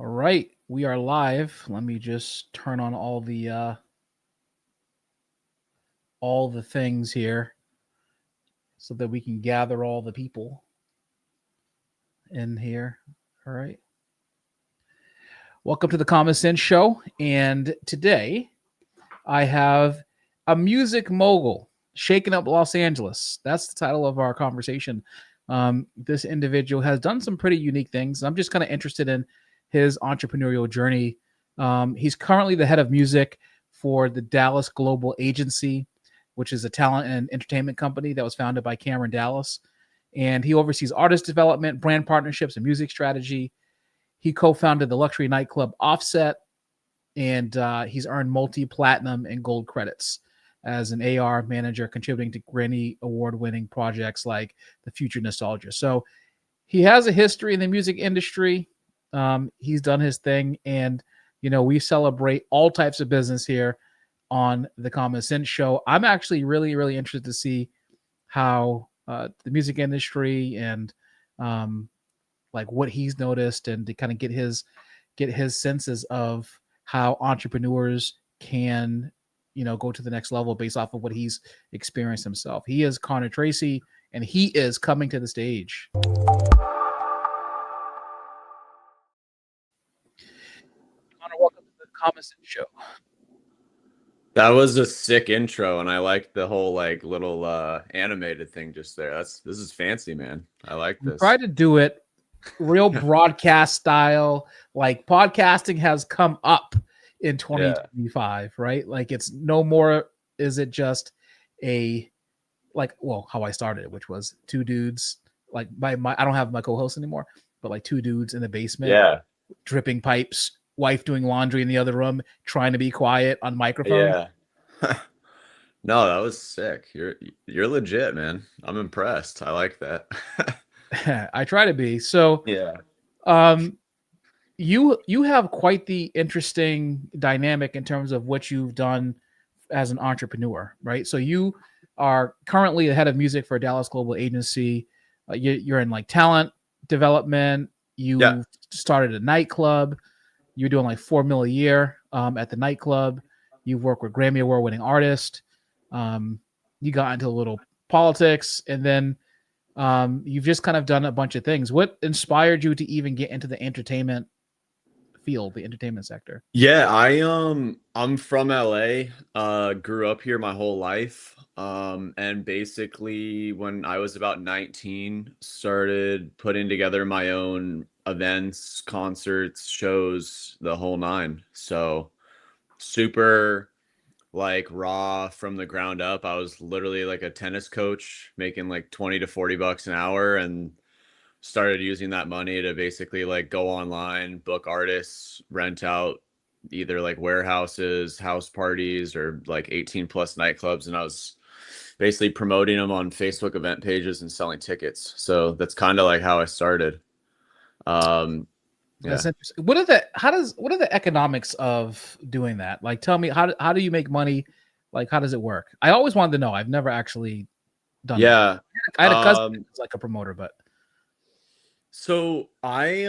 All right, we are live. Let me just turn on all the things here so that we can gather all the people in here. All right. Welcome to the Common Sense Show, and today I have a music mogul shaking up Los Angeles. That's the title of our conversation. This individual has done some pretty unique things. I'm just kind of interested in his entrepreneurial journey. He's currently the head of music for the Dallas Global Agency, which is a talent and entertainment company that was founded by Cameron Dallas. And he oversees artist development, brand partnerships, and music strategy. He co-founded the luxury nightclub Offset, and he's earned multi-platinum and gold credits as an AR manager, contributing to Grammy award-winning projects like The Future Nostalgia. So he has a history in the music industry. He's done his thing, and we celebrate all types of business here on the Common Sense Show. I'm actually really, really interested to see how the music industry and like what he's noticed, and to kind of get his senses of how entrepreneurs can go to the next level based off of what he's experienced himself. He is Connor Treacy, and he is coming to the stage. Connor, welcome to the Common Sense Show. That was a sick intro, and I liked the whole like little animated thing just there. This is fancy, man. I like this. Try to do it real broadcast style. Like podcasting has come up in 2025, right? Like it's no more. Is it just a how I started, which was two dudes. Like my I don't have my co-host anymore, but like two dudes in the basement, dripping pipes, wife doing laundry in the other room, trying to be quiet on microphone. Yeah. No, that was sick. You're legit, man. I'm impressed. I like that. I try to be. So yeah. You have quite the interesting dynamic in terms of what you've done as an entrepreneur, right? So you are currently the head of music for a Dallas Global Agency. You're in like talent development. You started a nightclub. You're doing like $4 million a year at the nightclub. You've worked with Grammy Award winning artists. You got into a little politics, and then you've just kind of done a bunch of things. What inspired you to even get into the entertainment field, the entertainment sector? Yeah, I'm from LA. Grew up here my whole life. And basically when I was about 19, started putting together my own events, concerts, shows, the whole nine. So super like raw from the ground up. I was literally like a tennis coach making like 20 to 40 bucks an hour, and started using that money to basically like go online, book artists, rent out either like warehouses, house parties, or like 18 plus nightclubs. And I was basically promoting them on Facebook event pages and selling tickets. So that's kind of like how I started. That's interesting. What are the economics of doing that? Like, tell me, how do you make money? Like, how does it work? I always wanted to know. I've never actually done that. I had a cousin that was like a promoter, but so I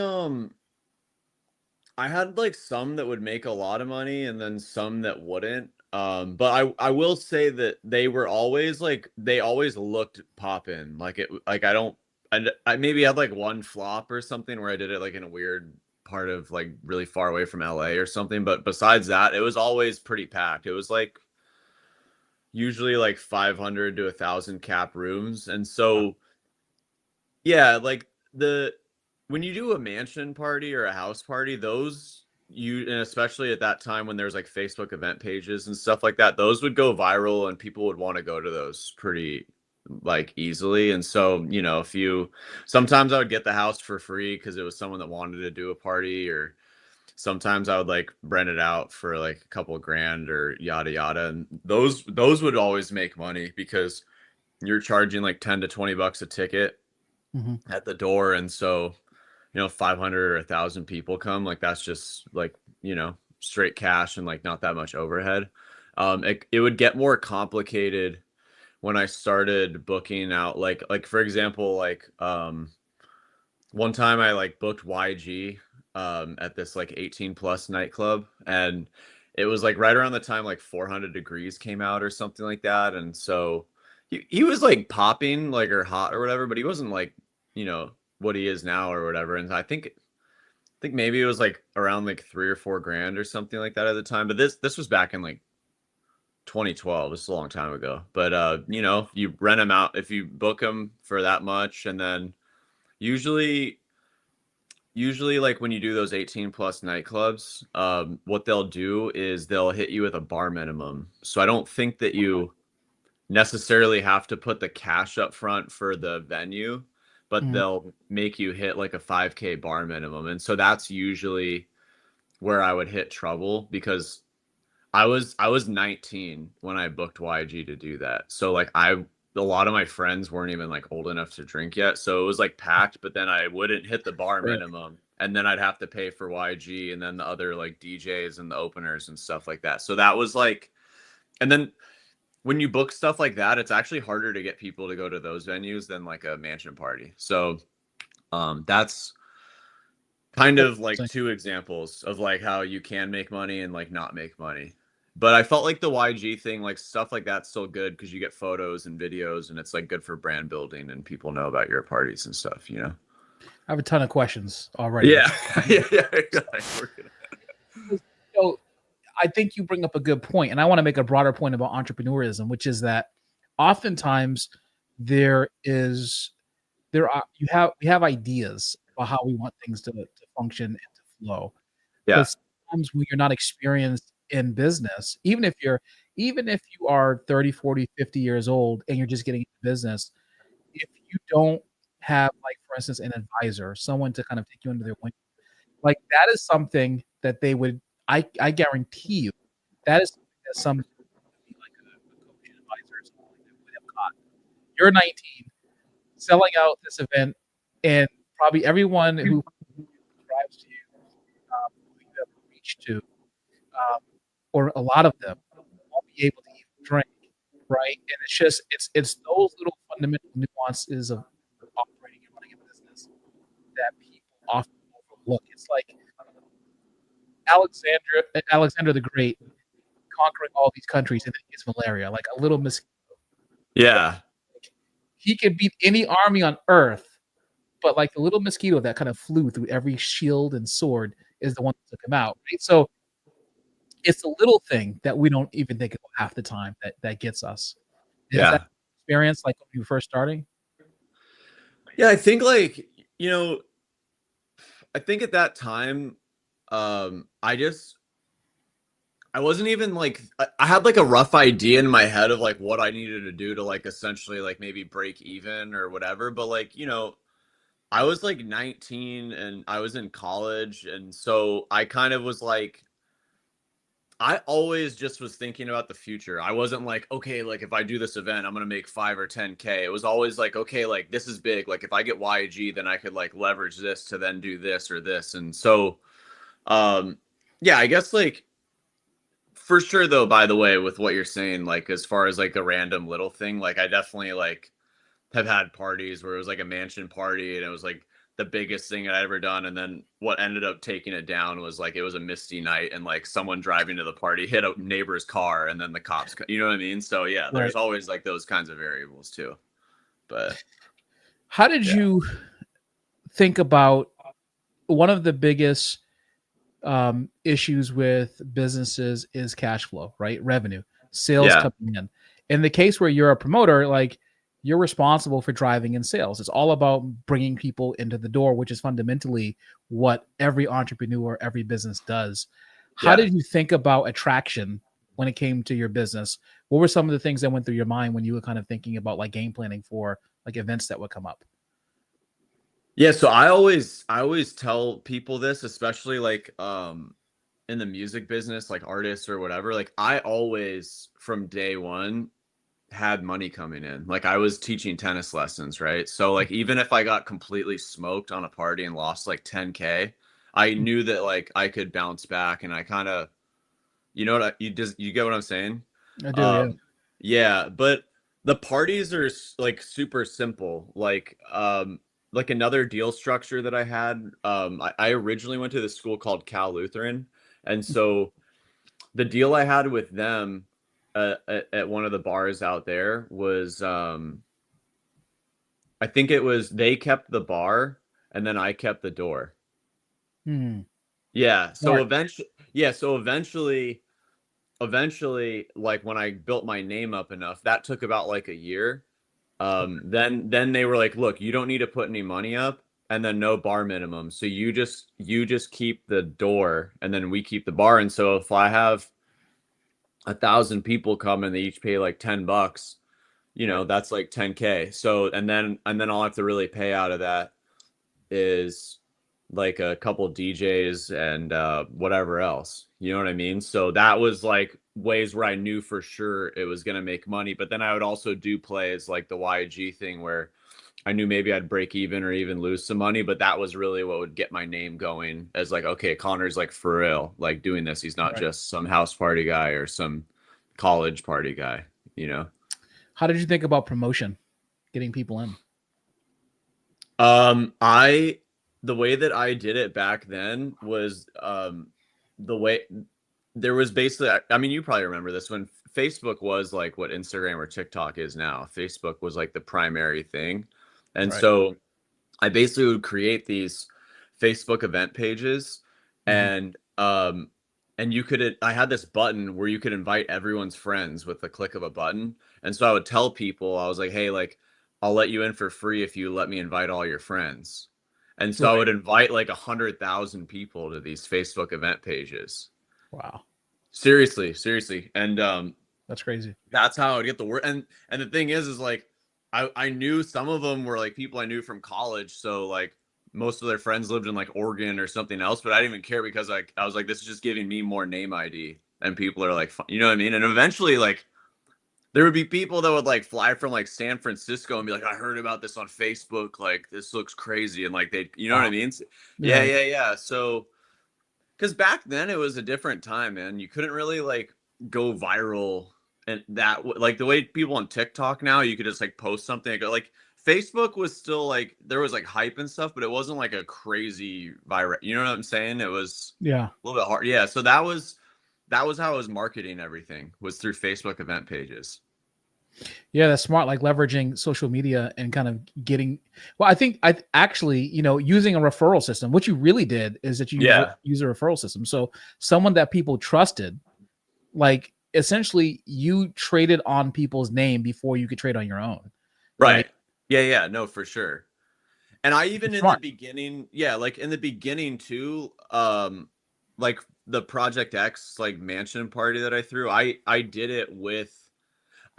had like some that would make a lot of money and then some that wouldn't. But I will say that they always looked poppin'. Like I maybe had like one flop or something where I did it like in a weird part of like really far away from LA or something. But besides that, it was always pretty packed. It was like usually like 500 to 1,000 cap rooms. And so, yeah, like when you do a mansion party or a house party, and especially at that time when there's like Facebook event pages and stuff like that, those would go viral and people would want to go to those pretty like easily. And so, sometimes I would get the house for free because it was someone that wanted to do a party, or sometimes I would like rent it out for like a couple of grand or yada yada. And those would always make money because you're charging like 10 to 20 bucks a ticket at the door. And so, 500 or 1,000 people come, like that's just like, straight cash and like not that much overhead. It would get more complicated when I started booking out, like for example, like one time I like booked YG at this like 18 plus nightclub, and it was like right around the time like 400 Degrees came out or something like that, and so he was like popping like or hot or whatever, but he wasn't like, you know, what he is now or whatever. And I think maybe it was like around like 3 or 4 grand or something like that at the time. But this was back in like 2012. This is a long time ago. But you know, you rent them out if you book them for that much, and then usually like when you do those 18 plus nightclubs, what they'll do is they'll hit you with a bar minimum. So I don't think that you necessarily have to put the cash up front for the venue, but Mhm. they'll make you hit like a 5K bar minimum. And so that's usually where I would hit trouble, because I was 19 when I booked YG to do that. So like a lot of my friends weren't even like old enough to drink yet. So it was like packed, but then I wouldn't hit the bar Right. minimum. And then I'd have to pay for YG and then the other like DJs and the openers and stuff like that. So that was like, and then when you book stuff like that, it's actually harder to get people to go to those venues than like a mansion party. So that's kind of like Interesting. two examples of like how you can make money and like not make money. But I felt like the YG thing, like stuff like that's still good because you get photos and videos, and it's like good for brand building and people know about your parties and stuff, you know? I have a ton of questions already, Yeah. which Yeah. Yeah. Exactly. We're gonna- is, I think you bring up a good point, and I want to make a broader point about entrepreneurism, which is that oftentimes there is there are we have ideas about how we want things to function and to flow, Yeah. but sometimes when you're not experienced in business, even if you are 30, 40, 50 years old and you're just getting into business, if you don't have, like, for instance, an advisor, someone to kind of take you under their wing, like, that is something that they would I guarantee you, that is something that somebody would be like a coach, an advisor, or something like that would have caught. You're 19, selling out this event, and probably everyone who subscribes to you, who you have reached to, or a lot of them, won't be able to even drink, right? And it's just it's those little fundamental nuances of operating and running a business that people often overlook. It's like Alexander the Great conquering all these countries and then he gets malaria, like a little mosquito. Yeah. He could beat any army on earth, but like the little mosquito that kind of flew through every shield and sword is the one that took him out. Right? So it's the little thing that we don't even think about half the time that gets us. Is that Yeah. experience like when you were first starting? Yeah. I think like, you know, I think at that time, I wasn't even like I had like a rough idea in my head of like what I needed to do to like essentially like maybe break even or whatever. But like, you know, I was like 19 and I was in college, and so I kind of was like I always just was thinking about the future. I wasn't like, okay, like if I do this event, I'm gonna make 5 or 10K. It was always like, okay, like this is big. Like if I get YG, then I could like leverage this to then do this or this. And so um yeah, I guess like for sure though, by the way, with what you're saying, like as far as like a random little thing, like I definitely like have had parties where it was like a mansion party and it was like the biggest thing I'd ever done. And then what ended up taking it down was like it was a misty night and like someone driving to the party hit a neighbor's car and then the cops, you know what I mean? So yeah, Right. there's always like those kinds of variables too. But How did yeah. you think about one of the biggest issues with businesses is cash flow, right? Revenue, sales Yeah. coming in. In the case where you're a promoter, like you're responsible for driving in sales. It's all about bringing people into the door, which is fundamentally what every entrepreneur, every business does. How Yeah. did you think about attraction when it came to your business? What were some of the things that went through your mind when you were kind of thinking about like game planning for like events that would come up? Yeah, so I always tell people this, especially like in the music business, like artists or whatever, like I always from day one had money coming in. Like I was teaching tennis lessons, right? So like even if I got completely smoked on a party and lost like 10K, I knew that like I could bounce back, and I kind of, you know what you get what I'm saying? I do, yeah. Um yeah, but the parties are like super simple. Like like another deal structure that I had. I originally went to this school called Cal Lutheran, and so the deal I had with them at one of the bars out there was I think it was they kept the bar and then I kept the door. Hmm. Yeah. So Smart. eventually, like when I built my name up enough, that took about like a year. Then they were like, look, you don't need to put any money up, and then no bar minimum. So you just keep the door, and then we keep the bar. And so if I have 1,000 people come and they each pay like $10, Right. that's like 10K. So and then all I have to really pay out of that is like a couple DJs and whatever else. You know what I mean? So that was like ways where I knew for sure it was gonna make money. But then I would also do plays like the YG thing where I knew maybe I'd break even or even lose some money, but that was really what would get my name going as like, okay, Connor's like for real, like doing this. He's not Right. just some house party guy or some college party guy, you know? How did you think about promotion, getting people in? I the way that I did it back then was the way there was basically I mean you probably remember this when Facebook was like what Instagram or TikTok is now. Facebook was like the primary thing. And Right. so I basically would create these Facebook event pages Mhm. and you could I had this button where you could invite everyone's friends with the click of a button. And so I would tell people, I was like, hey, like I'll let you in for free if you let me invite all your friends. And so I Right. would invite like 100,000 people to these Facebook event pages. Wow. Seriously, seriously. And That's crazy. that's how I would get the word. And the thing is like I knew some of them were like people I knew from college, so like most of their friends lived in like Oregon or something else, but I didn't even care because like I was like, this is just giving me more name ID, and people are like, you know what I mean? And eventually, like there would be people that would like fly from like San Francisco and be like, I heard about this on Facebook, like this looks crazy, and like they, you know what I Wow. mean? Yeah, Yeah. yeah, yeah. So because back then it was a different time, man. You couldn't really like go viral and like the way people on TikTok now, you could just like post something and go like Facebook was still like there was like hype and stuff, but it wasn't like a crazy viral. You know what I'm saying? It was Yeah. a little bit hard. Yeah. So that was how I was marketing everything was through Facebook event pages. Yeah, that's smart. Like leveraging social media and kind of getting. Well, I think I actually, using a referral system. What you really did is that you Yeah. use a referral system. So someone that people trusted, like essentially, you traded on people's name before you could trade on your own, right? Right. Yeah. Yeah. No, for sure. And I even It's in the smart. beginning, yeah, like in the beginning too, like the Project X like mansion party that I threw, I did it with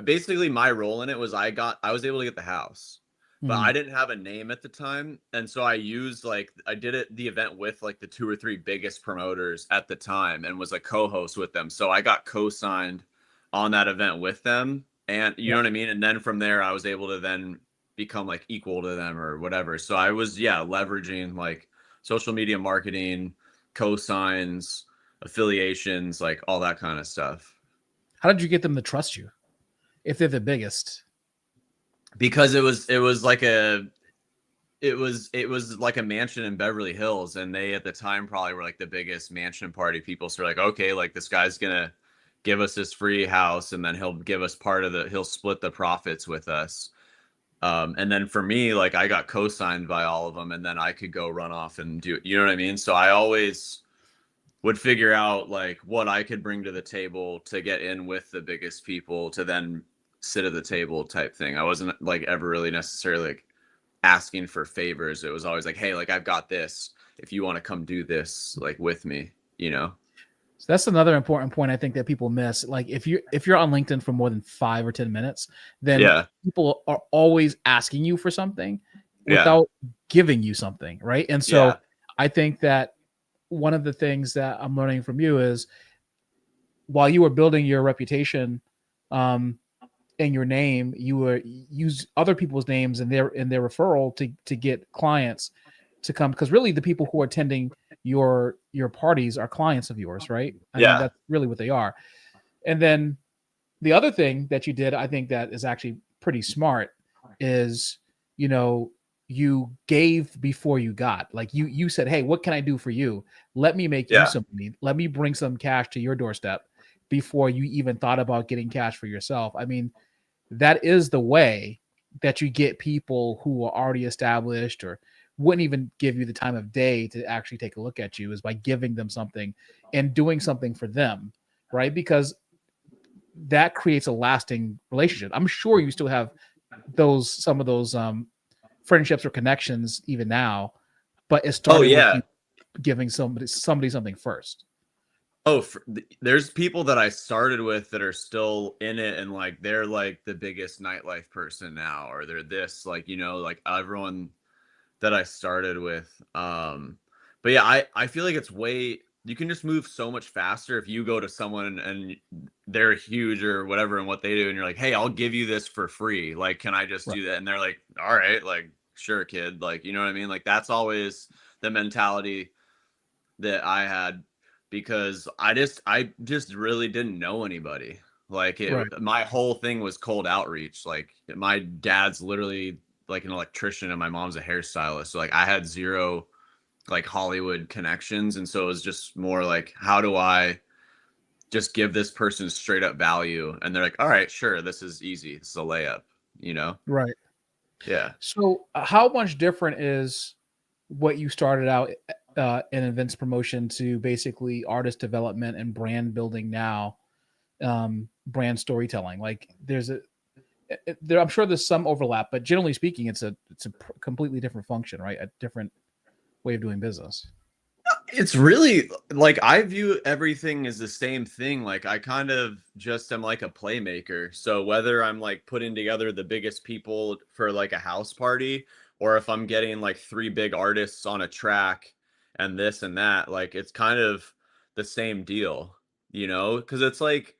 basically my role in it was I was able to get the house, but Mhm. I didn't have a name at the time, and so I used like I did it the event with like the two or three biggest promoters at the time and was a co-host with them. So I got co-signed on that event with them, and you know Yep. what I mean? And then from there I was able to then become like equal to them or whatever. So I was leveraging like social media marketing, co-signs, affiliations, like all that kind of stuff. How did you get them to trust you if they're the biggest? Because it was like it was like a mansion in Beverly Hills, and they at the time probably were like the biggest mansion party people. So like, okay, like this guy's gonna give us this free house, and then he'll give us he'll split the profits with us. And then for me, like I got co-signed by all of them, and then I could go run off and do, you know what I mean? So I always would figure out like what I could bring to the table to get in with the biggest people to then sit at the table type thing. I wasn't like ever really necessarily like asking for favors. It was always like, hey, like I've got this. If you want to come do this like with me, you know? So that's another important point I think that people miss. Like if you're on LinkedIn for more than 5 or 10 minutes, then Yeah. people are always asking you for something Yeah. without giving you something, right? And so Yeah. I think that one of the things that I'm learning from you is while you were building your reputation um, and your name, you were use other people's names and their referral to get clients to come because really the people who are attending your parties are clients of yours, right? I mean Yeah. that's really what they are. And then the other thing that you did, I think that is actually pretty smart, is you know you gave before you got. Like you said, hey, what can I do for you? Let me make you Yeah. some money. Let me bring some cash to your doorstep before you even thought about getting cash for yourself. I mean, that is the way that you get people who are already established or wouldn't even give you the time of day to actually take a look at you, is by giving them something and doing something for them, right? Because that creates a lasting relationship. I'm sure you still have some of those friendships or connections even now, but it Oh started with yeah. you giving somebody something first. Oh, there's people that I started with that are still in it, and like they're like the biggest nightlife person now, or they're this, like, like everyone that I started with. But yeah, I feel like it's way, you can just move so much faster if you go to someone and they're huge or whatever and what they do, and you're like, hey, I'll give you this for free. Like, can I just Right. do that? And they're like, all right, like, sure, kid. Like, you know what I mean? Like, that's always the mentality that I had, because I just really didn't know anybody. Like, Right. my whole thing was cold outreach. Like, my dad's literally like an electrician and my mom's a hairstylist. So like I had zero like Hollywood connections, and so it was just more like, how do I just give this person straight up value? And they're like, all right, sure, this is easy. This is a layup, you know? Right. Yeah. So, how much different is what you started out in events promotion to basically artist development and brand building now, brand storytelling? Like, I'm sure there's some overlap, but generally speaking, it's a completely different function, right? A different way of doing business. It's really like, I view everything as the same thing. Like, I kind of just am like a playmaker. So whether I'm like putting together the biggest people for like a house party, or if I'm getting like three big artists on a track and this and that, like it's kind of the same deal, Because it's like,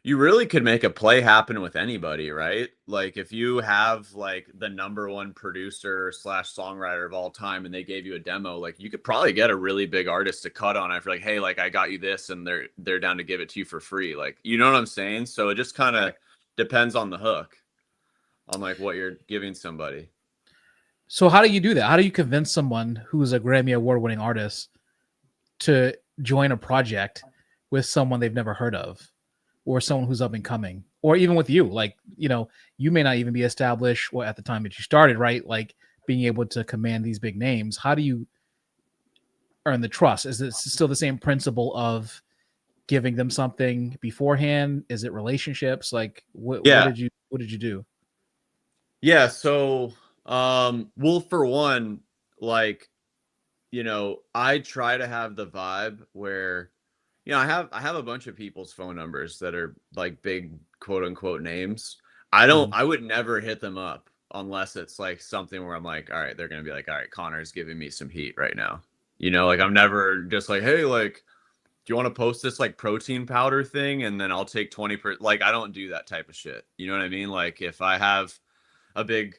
you really could make a play happen with anybody, right? Like, if you have like the number one producer slash songwriter of all time and they gave you a demo, like you could probably get a really big artist to cut on it for like, hey, like I got you this, and they're down to give it to you for free. Like, you know what I'm saying? So it just kind of depends on the hook, on like what you're giving somebody. So, how do you do that? How do you convince someone who's a Grammy Award winning artist to join a project with someone they've never heard of, or someone who's up and coming, or even with you? Like, you may not even be established at the time that you started, right? Like, being able to command these big names. How do you earn the trust? Is it still the same principle of giving them something beforehand? Is it relationships? Like, what Yeah. did you do? Yeah. So, well, for one, like, I try to have the vibe where, I have a bunch of people's phone numbers that are like big quote unquote names. Mhm. I would never hit them up unless it's like something where I'm like, all right, they're gonna be like, all right, Connor's giving me some heat right now. Like, I'm never just like, hey, like, do you want to post this like protein powder thing and then I'll take 20%? Like, I don't do that type of shit. You know what I mean? Like, if I have a big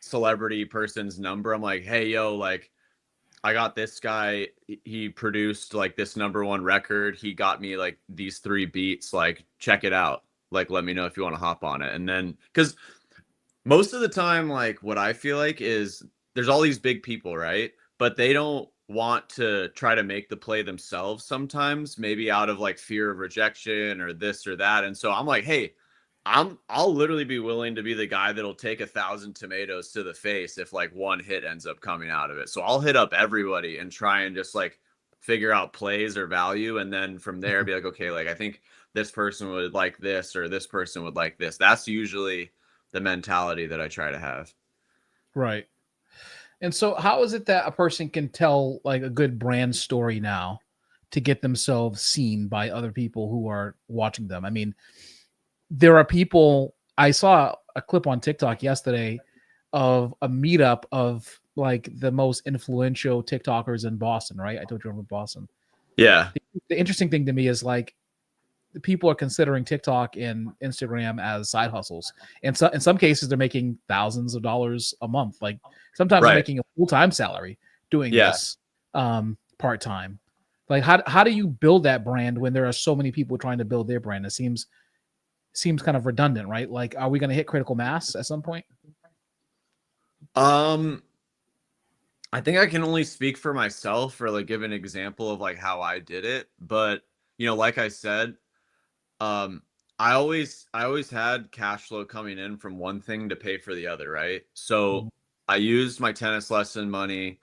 celebrity person's number, I'm like, hey, yo, like, I got this guy. He produced like this number one record. He got me like these three beats. Like, check it out. Like, let me know if you want to hop on it. And then, because most of the time, like, what I feel like is there's all these big people, right? But they don't want to try to make the play themselves sometimes, maybe out of like fear of rejection or this or that. And so I'm like, hey, I'll literally be willing to be the guy that'll take 1,000 tomatoes to the face if like one hit ends up coming out of it. So I'll hit up everybody and try and just like figure out plays or value, and then from there be like, okay, like I think this person would like this, or this person would like this. That's usually the mentality that I try to have. Right. And so, how is it that a person can tell like a good brand story now to get themselves seen by other people who are watching them? I mean, there are people. I saw a clip on TikTok yesterday of a meetup of like the most influential TikTokers in Boston. Right? I told you I'm from Boston. Yeah. The interesting thing to me is like people are considering TikTok and Instagram as side hustles. And so in some cases they're making thousands of dollars a month. Like sometimes they're Right. making a full-time salary doing Yeah. this part-time. Like how do you build that brand when there are so many people trying to build their brand? It seems kind of redundant, right? Like, are we going to hit critical mass at some point? Um, I think I can only speak for myself or like give an example of like how I did it. But like I said, um, I always had cash flow coming in from one thing to pay for the other, right? Mhm. So I used my tennis lesson money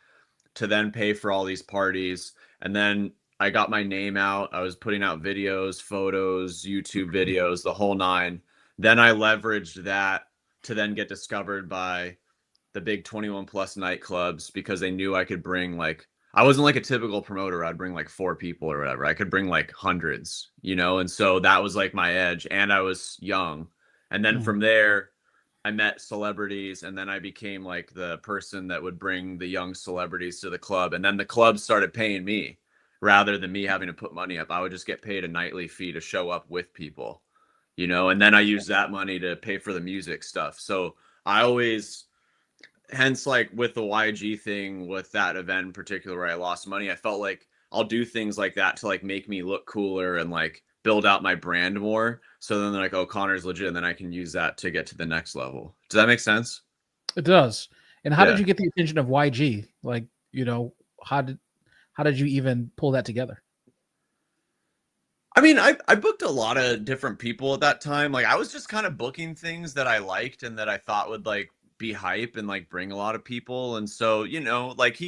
to then pay for all these parties. And then I got my name out. I was putting out videos, photos, YouTube videos, the whole nine. Then I leveraged that to then get discovered by the big 21 plus nightclubs because they knew I could bring like I wasn't like a typical promoter. I'd bring like four people or whatever. I could bring like hundreds, and so that was like my edge. And I was young. And then Mhm. from there, I met celebrities, and then I became like the person that would bring the young celebrities to the club. And then the club started paying me rather than me having to put money up. I would just get paid a nightly fee to show up with people, and then I used that money to pay for the music stuff. So I always hence like with the YG thing with that event in particular where I lost money, I felt like I'll do things like that to like make me look cooler and like build out my brand more. So then they're like, oh, Connor's legit, and then I can use that to get to the next level. Does that make sense? It does. And how did Yeah. you get the attention of YG? Like, how did you even pull that together? I mean, I booked a lot of different people at that time. Like I was just kind of booking things that I liked and that I thought would like be hype and like bring a lot of people. And so, like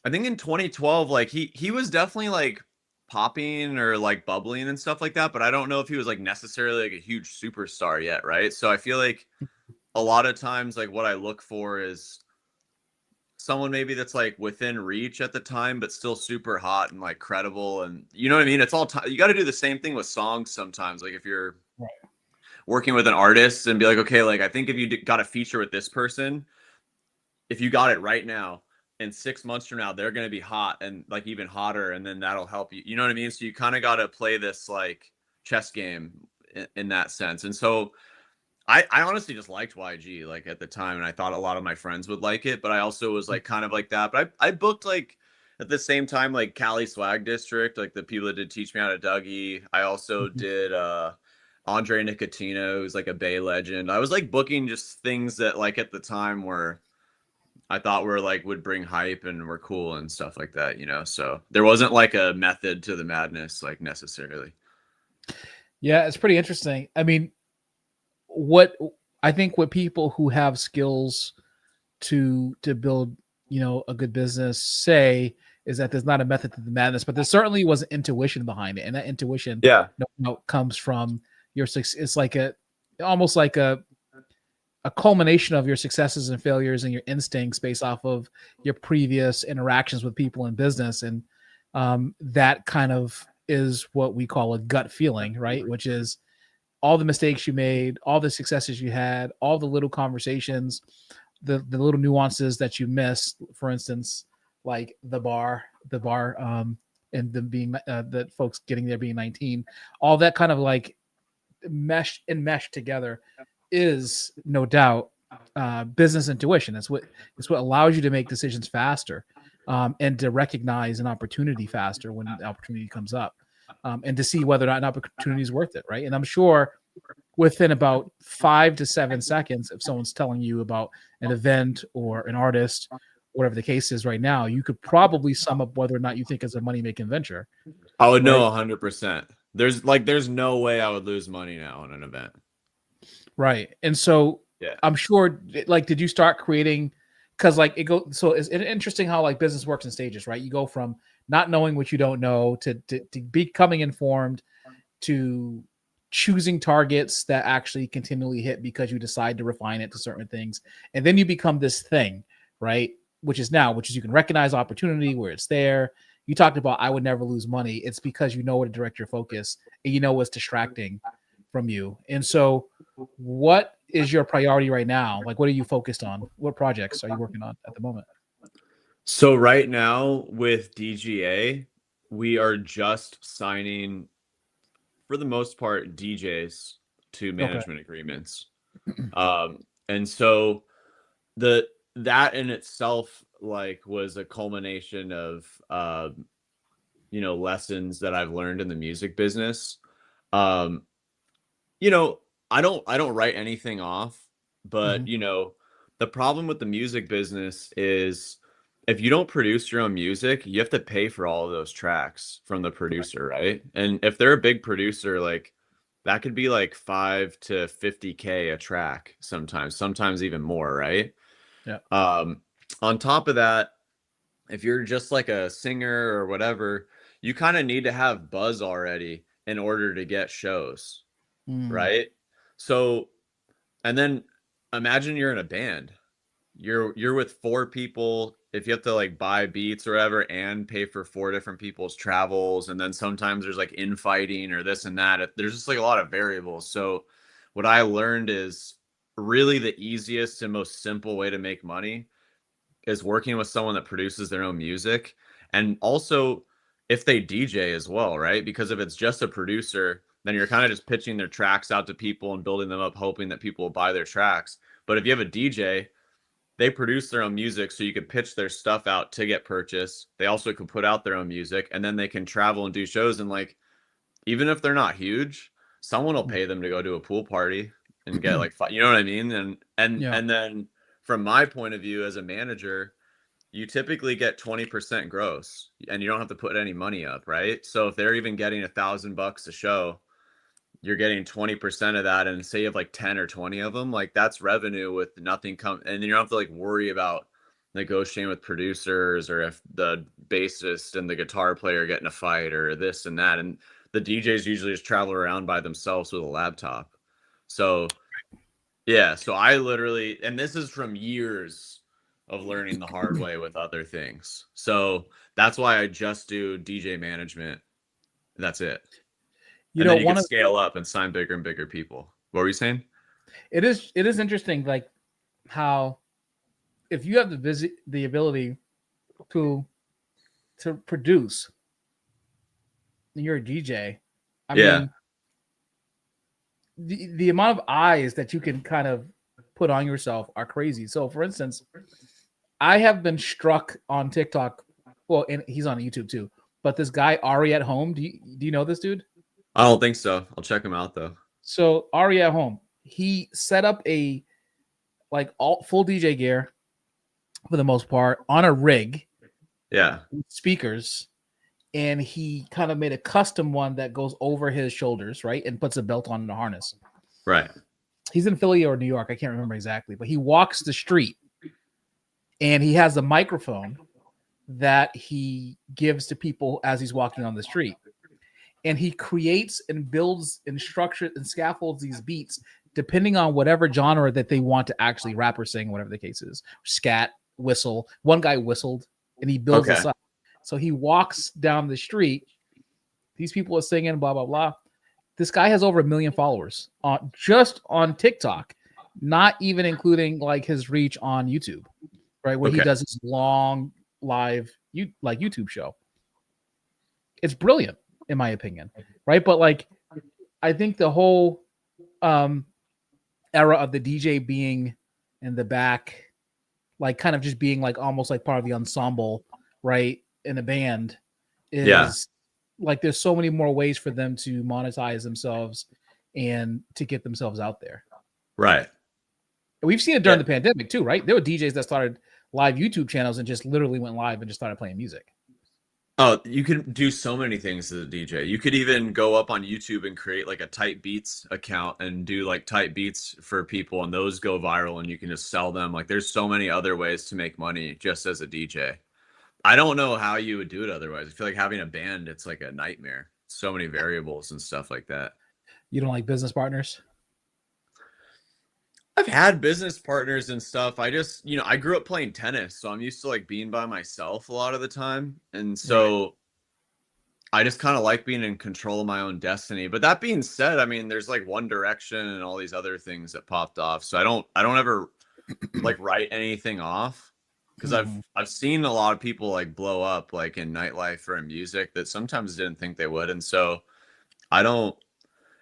I think in 2012, like he was definitely like popping or like bubbling and stuff like that, but I don't know if he was like necessarily like a huge superstar yet, right? So I feel like a lot of times like what I look for is someone maybe that's like within reach at the time, but still super hot and like credible, and you know what I mean? It's all time. You got to do the same thing with songs sometimes. Like if you're Right. working with an artist and be like, okay, like I think if you got a feature with this person, if you got it right now, in 6 months from now, they're going to be hot and like even hotter. And then that'll help you. You know what I mean? So you kind of got to play this like chess game in that sense. And so I honestly just liked YG like at the time. And I thought a lot of my friends would like it. But I also was like kind of like that. But I booked like at the same time, like Cali Swag District, like the people that did Teach Me How to Dougie. I also Mhm. did Andre Nicotino, who's like a Bay legend. I was like booking just things that like at the time were I thought were like would bring hype and were cool and stuff like that. So there wasn't like a method to the madness, like necessarily. Yeah, it's pretty interesting. I mean, what I think what people who have skills to build, a good business say is that there's not a method to the madness, but there certainly was an intuition behind it, and that intuition, Yeah. comes from your success. It's like almost like a culmination of your successes and failures and your instincts based off of your previous interactions with people in business, and that kind of is what we call a gut feeling, right? Which is all the mistakes you made, all the successes you had, all the little conversations, the little nuances that you missed. For instance, like the bar, and them being the folks getting there being 19, all that kind of like meshed together is no doubt business intuition. It's what allows you to make decisions faster, and to recognize an opportunity faster when the opportunity comes up, and to see whether or not an opportunity is worth it, right? And I'm sure within about 5 to 7 seconds, if someone's telling you about an event or an artist, whatever the case is right now, you could probably sum up whether or not you think it's a money making venture, I would know right? 100%. There's no way I would lose money now on an event. Right. And so Yeah. I'm sure, like, did you start creating? Because like it go so it's interesting how like business works in stages, right? You go from not knowing what you don't know to becoming informed, to choosing targets that actually continually hit because you decide to refine it to certain things, and then you become this thing, right? Which is you can recognize opportunity where it's there. You talked about I would never lose money. It's because you know where to direct your focus, and you know what's distracting from you. And so what is your priority right now? Like, what are you focused on? What projects are you working on at the moment? So right now with DGA, we are just signing for the most part DJs to Okay. management agreements. And so the that in itself like was a culmination of lessons that I've learned in the music business. Um, you know, I don't write anything off, but Mhm. The problem with the music business is if you don't produce your own music, you have to pay for all of those tracks from the producer, right? And if they're a big producer, like that could be like 5 to 50K a track sometimes even more, right? Yeah. Um, on top of that, if you're just like a singer or whatever, you kind of need to have buzz already in order to get shows, Mm. right? So, and then imagine you're in a band. You're with four people. If you have to like buy beats or whatever and pay for four different people's travels, and then sometimes there's like infighting or this and that. There's just like a lot of variables. So what I learned is really the easiest and most simple way to make money is working with someone that produces their own music. And also if they DJ as well, right? Because if it's just a producer, then you're kind of just pitching their tracks out to people and building them up, hoping that people will buy their tracks. But if you have a DJ, they produce their own music, so you could pitch their stuff out to get purchased. They also could put out their own music, and then they can travel and do shows. And like, even if they're not huge, someone will pay them to go to a pool party and get like, you know what I mean? And Yeah. and then from my point of view as a manager, you typically get 20% gross, and you don't have to put any money up, right? So if they're even getting $1,000 a show, you're getting 20% of that, and say you have like 10 or 20 of them, like that's revenue with nothing come, and then you don't have to like worry about negotiating with producers or if the bassist and the guitar player get in a fight or this and that. And the DJs usually just travel around by themselves with a laptop. So yeah, so I literally, and this is from years of learning the hard way with other things. So that's why I just do DJ management. That's it. You And know, then you can one of scale up and sign bigger and bigger people. What were you saying? it is interesting, like how if you have the ability to produce, and you're a DJ. I Yeah. mean, the amount of eyes that you can kind of put on yourself are crazy. So, for instance, I have been struck on TikTok. Well, and he's on YouTube too. But this guy Ari at Home, do you know this dude? I don't think so. I'll check them out though. So Ari at Home, he set up a like all full DJ gear for the most part on a rig Yeah. with speakers, and he kind of made a custom one that goes over his shoulders, right, and puts a belt on and a harness. Right. He's in Philly or New York, I can't remember exactly, but he walks the street and he has a microphone that he gives to people as he's walking on the street. And he creates and builds and structures and scaffolds these beats depending on whatever genre that they want to actually rap or sing, whatever the case is. Scat, whistle. One guy whistled and he builds Okay. this up. So he walks down the street. These people are singing, blah, blah, blah. This guy has over 1 million followers on just on TikTok, not even including like his reach on YouTube, right? Where he Okay. does his long live YouTube show. It's brilliant, in my opinion, right? But like, I think the whole era of the DJ being in the back, like kind of just being like almost like part of the ensemble, right, in a band, is Yeah. like there's so many more ways for them to monetize themselves and to get themselves out there. Right. We've seen it during Yeah. the pandemic too, right? There were DJs that started live YouTube channels and just literally went live and just started playing music. Oh, you can do so many things as a DJ. You could even go up on YouTube and create like a type beats account and do like type beats for people, and those go viral and you can just sell them. Like there's so many other ways to make money just as a DJ. I don't know how you would do it otherwise. I feel like having a band, it's like a nightmare. So many variables and stuff like that. You don't like business partners? I've had business partners and stuff. I just, I grew up playing tennis, so I'm used to like being by myself a lot of the time. And so I just kind of like being in control of my own destiny. But that being said, I mean, there's like One Direction and all these other things that popped off. So I don't ever like write anything off, because I've seen a lot of people like blow up like in nightlife or in music that sometimes didn't think they would. And so I don't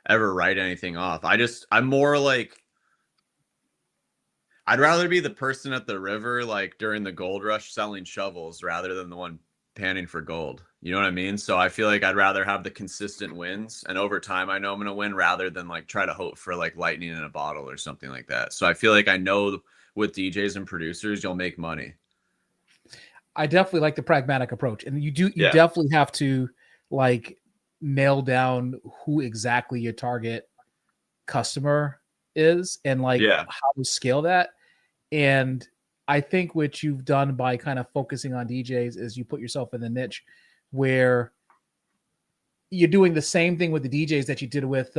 ever write anything off. I'm more like, I'd rather be the person at the river, like during the gold rush selling shovels, rather than the one panning for gold. You know what I mean? So I feel like I'd rather have the consistent wins, and over time I know I'm going to win, rather than like try to hope for like lightning in a bottle or something like that. So I feel like I know with DJs and producers, you'll make money. I definitely like the pragmatic approach, and you Yeah. definitely have to like nail down who exactly your target customer is and like Yeah. how to scale that. And I think what you've done by kind of focusing on DJs is you put yourself in the niche where you're doing the same thing with the DJs that you did with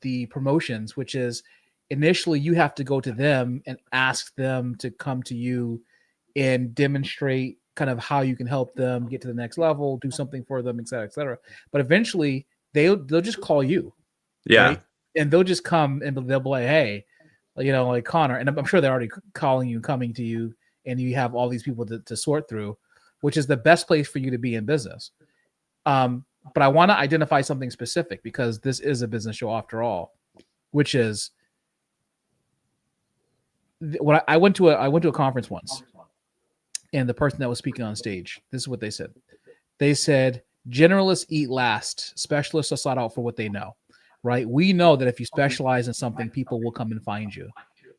the promotions, which is initially you have to go to them and ask them to come to you and demonstrate kind of how you can help them get to the next level, do something for them, et cetera, et cetera. But eventually they'll just call you, Yeah. right? And they'll just come and they'll be like, hey, you know, like Connor, and I'm sure they're already calling you, coming to you, and you have all these people to sort through, which is the best place for you to be in business. But I want to identify something specific because this is a business show after all, which is when I went to a conference once, and the person that was speaking on stage, this is what they said. They said, generalists eat last, specialists are sought out for what they know, right? We know that if you specialize in something, people will come and find you.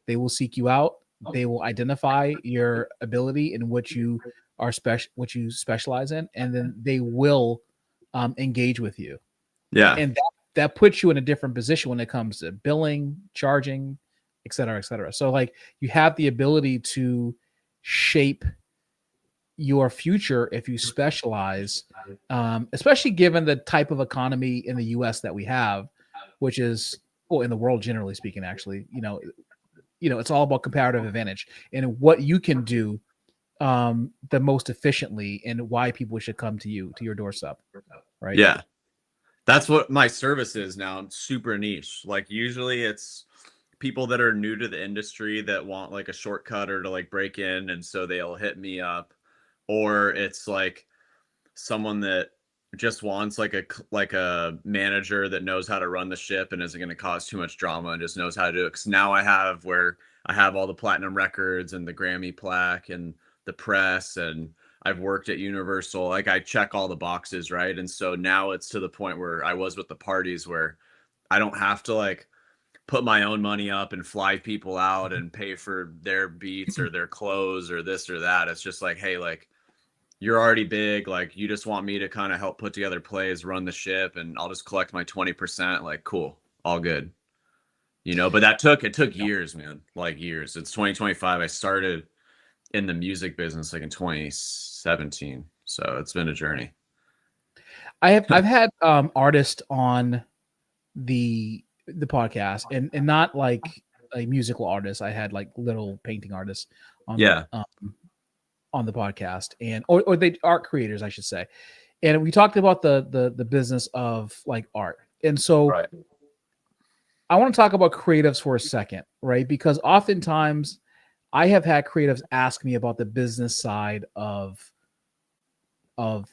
They will seek you out. They will identify your ability in what you are what you specialize in, and then they will engage with you. Yeah. And that puts you in a different position when it comes to billing, charging, et cetera, et cetera. So like you have the ability to shape your future if you specialize, especially given the type of economy in the US that we have, which is, well, in the world generally speaking, actually, it's all about comparative advantage and what you can do the most efficiently and why people should come to you, to your doorstep, right? Yeah. That's what my service is now. I'm super niche. Like usually it's people that are new to the industry that want like a shortcut or to like break in, and so they'll hit me up. Or it's like someone that just wants like a manager that knows how to run the ship and isn't going to cause too much drama and just knows how to do it. Because now I have all the platinum records and the Grammy plaque and the press, and I've worked at Universal. Like I check all the boxes, right? And so now it's to the point where I was with the parties where I don't have to like put my own money up and fly people out and pay for their beats or their clothes or this or that. It's just like, hey, like you're already big. Like you just want me to kind of help put together plays, run the ship, and I'll just collect my 20%. Like, cool, all good. But it took years, man, like years. It's 2025. I started in the music business like in 2017. So it's been a journey. I've had artists on the podcast and not like a musical artist. I had like little painting artists on Yeah. on the podcast, and or they art creators, I should say. And we talked about the business of like art. And so Right. I want to talk about creatives for a second, right? Because oftentimes I have had creatives ask me about the business side of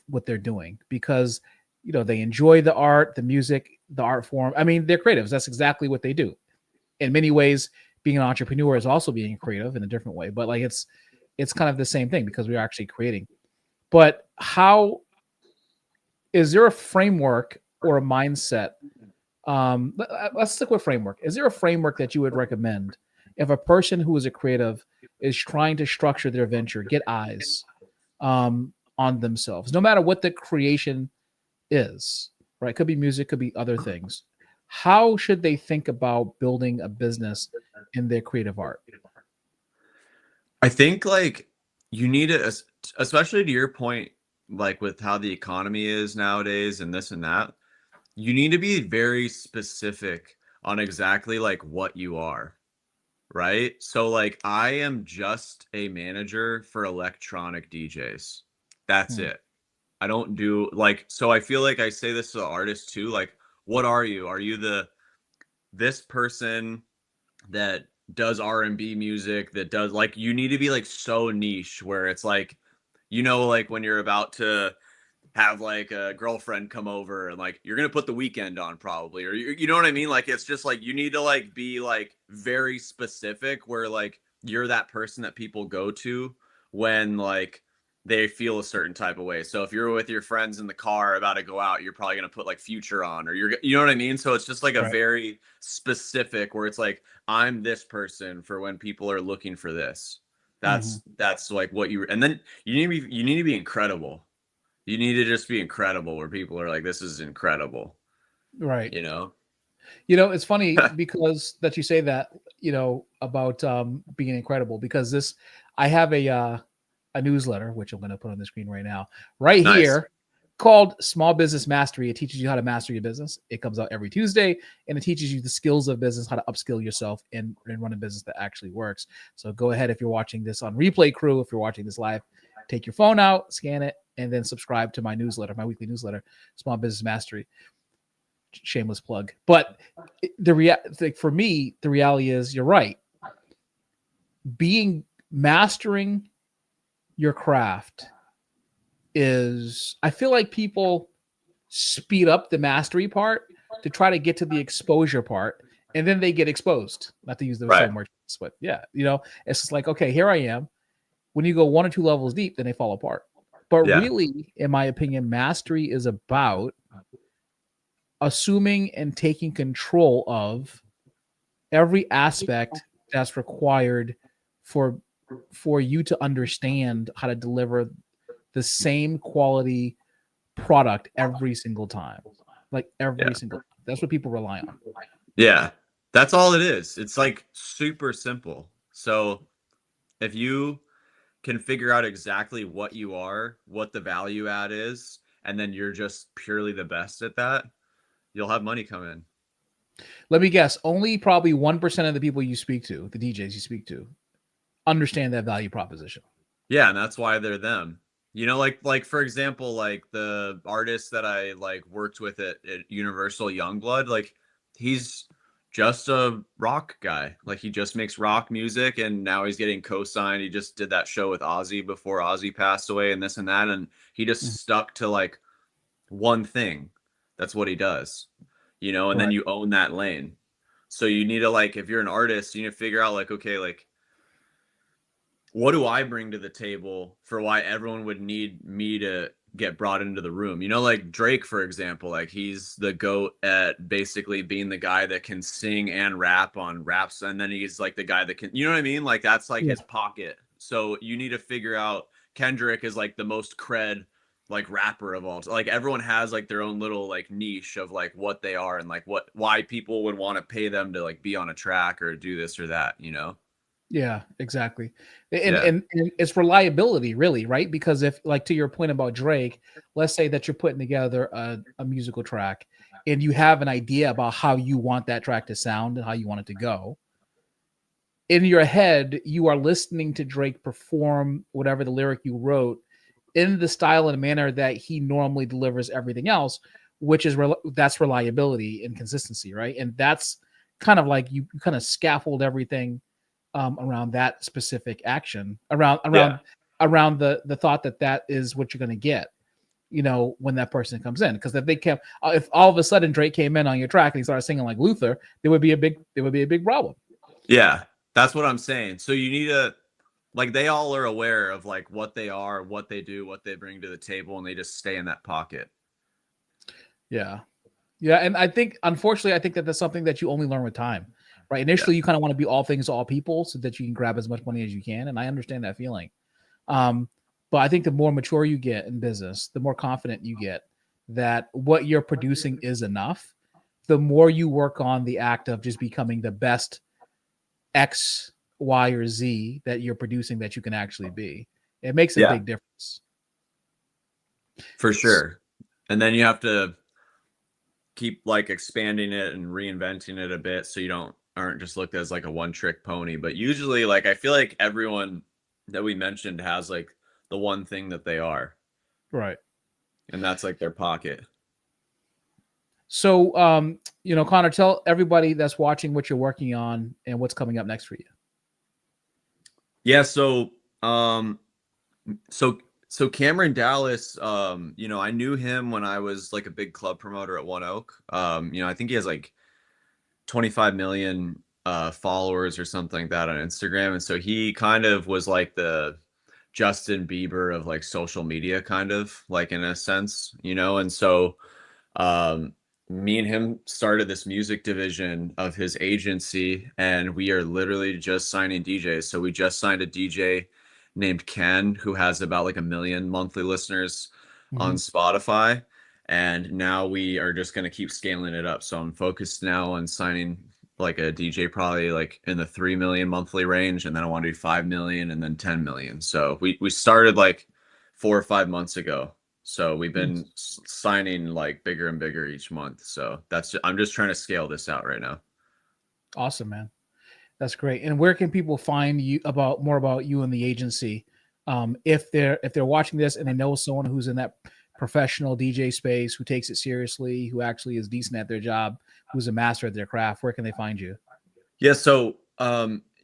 what they're doing because they enjoy the art, the music, the art form. I mean, they're creatives. That's exactly what they do. In many ways, being an entrepreneur is also being creative in a different way, but like it's kind of the same thing because we are actually creating. But how is there a framework or a mindset? Let's stick with framework. Is there a framework that you would recommend if a person who is a creative is trying to structure their venture, get eyes on themselves, no matter what the creation is, right? It could be music, could be other things. How should they think about building a business in their creative art? I think like you need to, especially to your point, like with how the economy is nowadays and this and that, you need to be very specific on exactly like what you are, right? So like I am just a manager for electronic DJs. That's Hmm. it. I don't do like, so I feel like I say this to the artists too, like what are you? Are you this person that does R&B music, that does like, you need to be like so niche where it's like, like when you're about to have like a girlfriend come over and like you're gonna put the weekend on probably, or you know what I mean? Like it's just like you need to like be like very specific where like you're that person that people go to when like they feel a certain type of way. So if you're with your friends in the car about to go out, you're probably going to put like Future on, or you know what I mean? So it's just like a Right. very specific where it's like, I'm this person for when people are looking for this. Hmm. That's like what you, and then you need to be incredible. You need to just be incredible where people are like, this is incredible, Right. you know? It's funny because that you say that, about being incredible, because I have a newsletter, which I'm going to put on the screen right now, right Nice. here, called Small Business Mastery. It teaches you how to master your business. It comes out every Tuesday, and it teaches you the skills of business, how to upskill yourself and run a business that actually works. So go ahead, if you're watching this on Replay Crew, if you're watching this live, take your phone out, scan it, and then subscribe to my newsletter, my weekly newsletter, Small Business Mastery. Shameless plug. But for me, the reality is, you're right. Mastering your craft is, I feel like people speed up the mastery part to try to get to the exposure part, and then they get exposed. Not to use the Right. term words, but yeah, it's just like, okay, here I am. When you go 1 or 2 levels deep, then they fall apart. But Yeah. really, in my opinion, mastery is about assuming and taking control of every aspect that's required for you to understand how to deliver the same quality product every single time. Like Yeah. every single time. That's what people rely on. Yeah. That's all it is. It's like super simple. So if you can figure out exactly what you are, what the value add is, and then you're just purely the best at that, you'll have money come in. Let me guess, only probably 1% of the people you speak to, the DJs you speak to, understand that value proposition. Yeah, and that's why they're them. You know, like for example, like the artist that I like worked with at Universal Youngblood, like he's just a rock guy. Like he just makes rock music and now he's getting co-signed. He just did that show with Ozzy before Ozzy passed away and this and that. And he Mhm. just stuck to like one thing. That's what he does, you know, and then Right. you own that lane. So you need to like, if you're an artist, you need to figure out like, okay, like what do I bring to the table for why everyone would need me to get brought into the room? You know, like Drake, for example, like he's the GOAT at basically being the guy that can sing and rap on raps. And then he's like the guy that can, you know what I mean? Like that's like Yeah. his pocket. So you need to figure out Kendrick is like the most cred like rapper of all. Like everyone has like their own little like niche of like what they are and like why people would want to pay them to like be on a track or do this or that, you know? Yeah, exactly. And, Yeah. and and it's reliability, really, right? Because if, like, to your point about Drake, let's say that you're putting together a musical track and you have an idea about how you want that track to sound and how you want it to go. In your head, you are listening to Drake perform whatever the lyric you wrote in the style and manner that he normally delivers everything else, which is that's reliability and consistency, right? And that's kind of like you kind of scaffold everything around that specific action, around Yeah. around around the thought that that is what you're going to get, when that person comes in. Because if all of a sudden Drake came in on your track and he started singing like Luther, there would be a big problem. Yeah, that's what I'm saying. So you need to like they all are aware of like what they are, what they do, what they bring to the table, and they just stay in that pocket. Yeah, yeah, and unfortunately, I think that that's something that you only learn with time, right? Yeah. Initially, you kind of want to be all things to all people so that you can grab as much money as you can, and I understand that feeling. Um, but I think the more mature you get in business, the more confident you get that what you're producing is enough. The more you work on the act of just becoming the best X, Y, or Z that you're producing that you can actually be, it makes a Yeah, big difference. for sure. And then you have to keep like expanding it and reinventing it a bit so you don't aren't just looked as like a one trick pony. But usually like I feel like everyone that we mentioned has like the one thing that they are, Right. and that's like their pocket. So, Connor, tell everybody that's watching what you're working on and what's coming up next for you. Yeah, um so so Cameron Dallas, you know, I knew him when I was like a big club promoter at One Oak. You know, I think he has like 25 million followers or something like that on Instagram. And so he kind of was like Justin Bieber of like social media, kind of like in a sense, you know. And so me and him started this music division of his agency, and we are literally just signing DJs. So we just signed a DJ named Ken, who has about like 1 million monthly listeners on Spotify. And now we are just going to keep scaling it up. So I'm focused now on signing like a DJ probably like in the 3 million monthly range, and then I want to do 5 million and then 10 million. So we started like 4 or 5 months ago. So we've been signing like bigger and bigger each month. So I'm just trying to scale this out right now. Awesome, man. That's great. And where can people find you more about you and the agency? If they're watching this and they know someone who's in that professional DJ space, who takes it seriously, who actually is decent at their job, who's a master at their craft, where can they find you? Yeah, so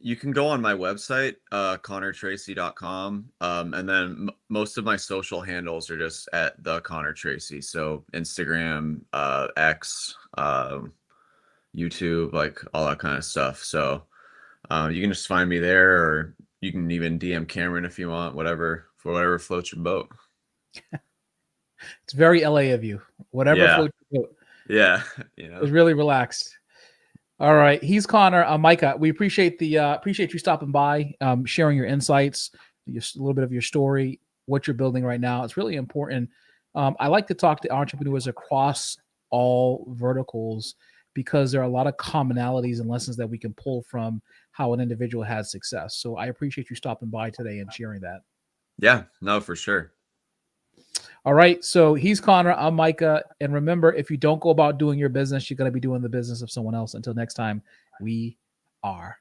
you can go on my website, connortracy.com. And then most of my social handles are just at the Connor Treacy. So Instagram, X, YouTube, like all that kind of stuff. So you can just find me there, or you can even DM Cameron if you want, whatever floats your boat. It's very LA of you. Whatever floats your boat. Yeah. You know, it's really relaxed. All right. He's Connor. Micah, we appreciate you stopping by, sharing your insights, a little bit of your story, what you're building right now. It's really important. I like to talk to entrepreneurs across all verticals because there are a lot of commonalities and lessons that we can pull from how an individual has success. So I appreciate you stopping by today and sharing that. Yeah, no, for sure. All right. So he's Connor. I'm Micah. And remember, if you don't go about doing your business, you're going to be doing the business of someone else. Until next time, we are.